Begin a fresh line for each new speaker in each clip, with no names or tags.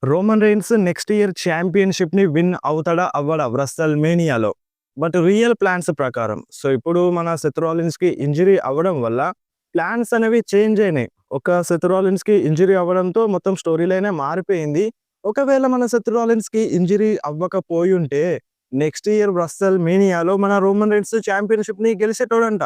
Roman Reigns next year ఛాంపియన్‌షిప్‌ని win అవుతాడా? అవ్వడా? వ్రెస్టల్ మేనియాలో. బట్ రియల్ ప్లాన్స్ ప్రకారం. సో, ఇప్పుడు మన సెత్ రాలిన్స్‌కి ఇంజ్యూరీ అవ్వడం వల్ల ప్లాన్స్ అనేవి చేంజ్ అయినాయి. ఒక సెత్ రాలిన్స్‌కి ఇంజ్యూరీ అవ్వడంతో మొత్తం స్టోరీ లైనే మారిపోయింది. ఒకవేళ మన సెత్ రాలిన్స్‌కి ఇంజ్యూరీ అవ్వకపోయుంటే నెక్స్ట్ ఇయర్ వ్రెస్టల్ మేనియాలో మన రోమన్ రెయిన్స్ ఛాంపియన్‌షిప్‌ని గెలిచేటోడంట.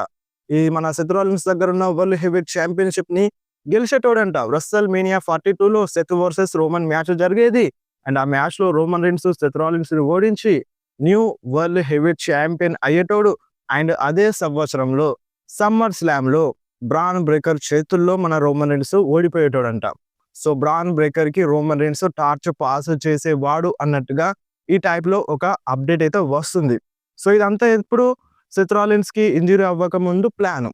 ఈ మన సెత్ రాలిన్స్ దగ్గరున్న వరల్డ్ హెవీవెయిట్ ఛాంపియన్‌షిప్‌ని గెలిచేటోడంట. వ్రెస్టల్ మేనియా 42లో సెత్ వర్సెస్ రోమన్ మ్యాచ్ జరిగేది. అండ్ ఆ మ్యాచ్‌లో రోమన్ రెయిన్స్ సెత్ రాలిన్స్‌ని ఓడించి న్యూ వరల్డ్ హెవీవెయిట్ ఛాంపియన్ అయ్యేటోడు. అండ్ అదే సంవత్సరంలో సమ్మర్ స్లామ్‌లో బ్రాన్ బ్రేకర్ చేతుల్లో మన రోమన్ రెయిన్స్ ఓడిపోయేటోడంట. సో, బ్రాన్ బ్రేకర్‌కి రోమన్ రెయిన్స్ టార్చ్ పాస్ చేసేవాడు అన్నట్టుగా ఈ టైప్‌లో ఒక అప్డేట్ అయితే వస్తుంది. సో, ఇదంతా ఎప్పుడు సెత్ రాలిన్స్‌కి ఇంజ్యూరీ అవ్వకముందు ప్లాను.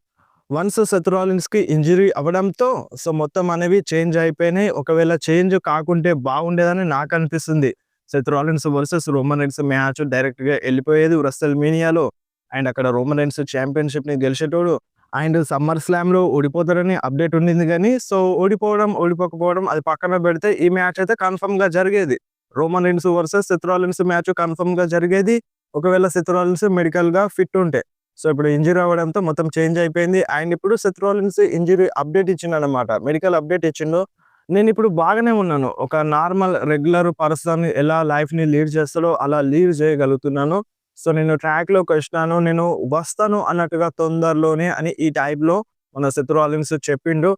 వన్స్ సెత్ రాలిన్స్‌కి ఇంజ్యూరీ అవ్వడంతో సో, మొత్తం అనేవి చేంజ్ అయిపోయినాయి. ఒకవేళ చేంజ్ కాకుంటే బాగుండేదని నాకనిపిస్తుంది. Seth Rollins versus Roman Reigns match డైరెక్ట్‌గా ఎళ్ళిపోయేది వ్రెస్టల్ మేనియాలో. అండ్ అక్కడ రోమన్ రెయిన్స్ ఛాంపియన్‌షిప్‌ని గెలిచేటోడు. అండ్ సమ్మర్ స్లామ్‌లో ఓడిపోతాడని అప్డేట్ ఉండింది గానీ, సో, ఓడిపోవడం, ఓడిపోకపోవడం అది పక్కన పెడితే ఈ మ్యాచ్ అయితే కన్ఫర్మ్‌గా జరిగేది. Roman Reigns versus Seth Rollins match కన్ఫర్మ్‌గా జరిగేది. ఒకవేళ సెత్ రాలిన్స్ మెడికల్‌గా ఫిట్ ఉంటే. సో, ఇప్పుడు ఇంజ్యూరీ అవ్వడంతో మొత్తం చేంజ్ అయిపోయింది. అండ్ ఇప్పుడు సెత్ రాలిన్స్ ఇంజ్యూరీ అప్డేట్ ఇచ్చిండనమాట. మెడికల్ అప్డేట్ ఇచ్చిండు. నేనిప్పుడు బాగానే ఉన్నాను. ఒక నార్మల్ రెగ్యులర్ పర్సన్ ఎలా లైఫ్‌ని లీడ్ చేస్తాడో అలా లీడ్ చేయగలుగుతున్నాను. సో, నేను ట్రాక్‌లోకొచ్చినాను. నేను వస్తాను అన్నట్టుగా తొందరలోనే అని ఈ టైప్‌లో మన సెత్ రాలిన్స్ చెప్పిండు.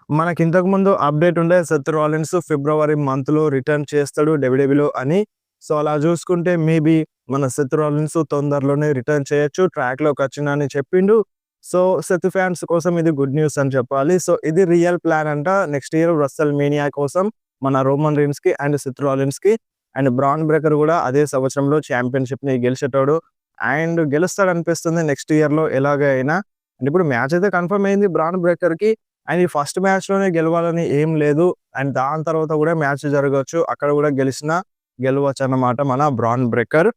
మనకింతకుముందు అప్డేట్ ఉండే సెత్ రాలిన్స్ ఫిబ్రవరి మంత్‌లో రిటర్న్ చేస్తాడు డబ్ల్యూడబ్ల్యూఈలో అని. సో, అలా చూసుకుంటే మేబీ మన సెత్ రాలిన్స్ తొందరలోనే రిటర్న్ చేయొచ్చు. ట్రాక్‌లోకొచ్చినా అని చెప్పిండు. సో, సెత్ ఫ్యాన్స్ కోసం ఇది గుడ్ న్యూస్ అని చెప్పాలి. సో, ఇది రియల్ ప్లాన్ అంట. నెక్స్ట్ ఇయర్ వ్రెస్టల్ మేనియా కోసం మన రోమన్ రెయిన్స్‌కి అండ్ సెత్ రాలిన్స్‌కి అండ్ బ్రాన్ బ్రేకర్ కూడా అదే సంవత్సరంలో ఛాంపియన్‌షిప్‌ని గెలిచేటోడు. అండ్ గెలుస్తాడనిపిస్తుంది నెక్స్ట్ ఇయర్‌లో ఎలాగైనా. అండ్ ఇప్పుడు మ్యాచ్ అయితే కన్ఫర్మ్ అయింది బ్రాన్ బ్రేకర్‌కి. అండ్ ఈ ఫస్ట్ మ్యాచ్‌లోనే గెలవాలని ఏం లేదు. అండ్ దాని తర్వాత కూడా మ్యాచ్ జరగొచ్చు. అక్కడ కూడా గెలిచినా గెలవచ్చన్నమాట మన బ్రాన్ బ్రేకర్.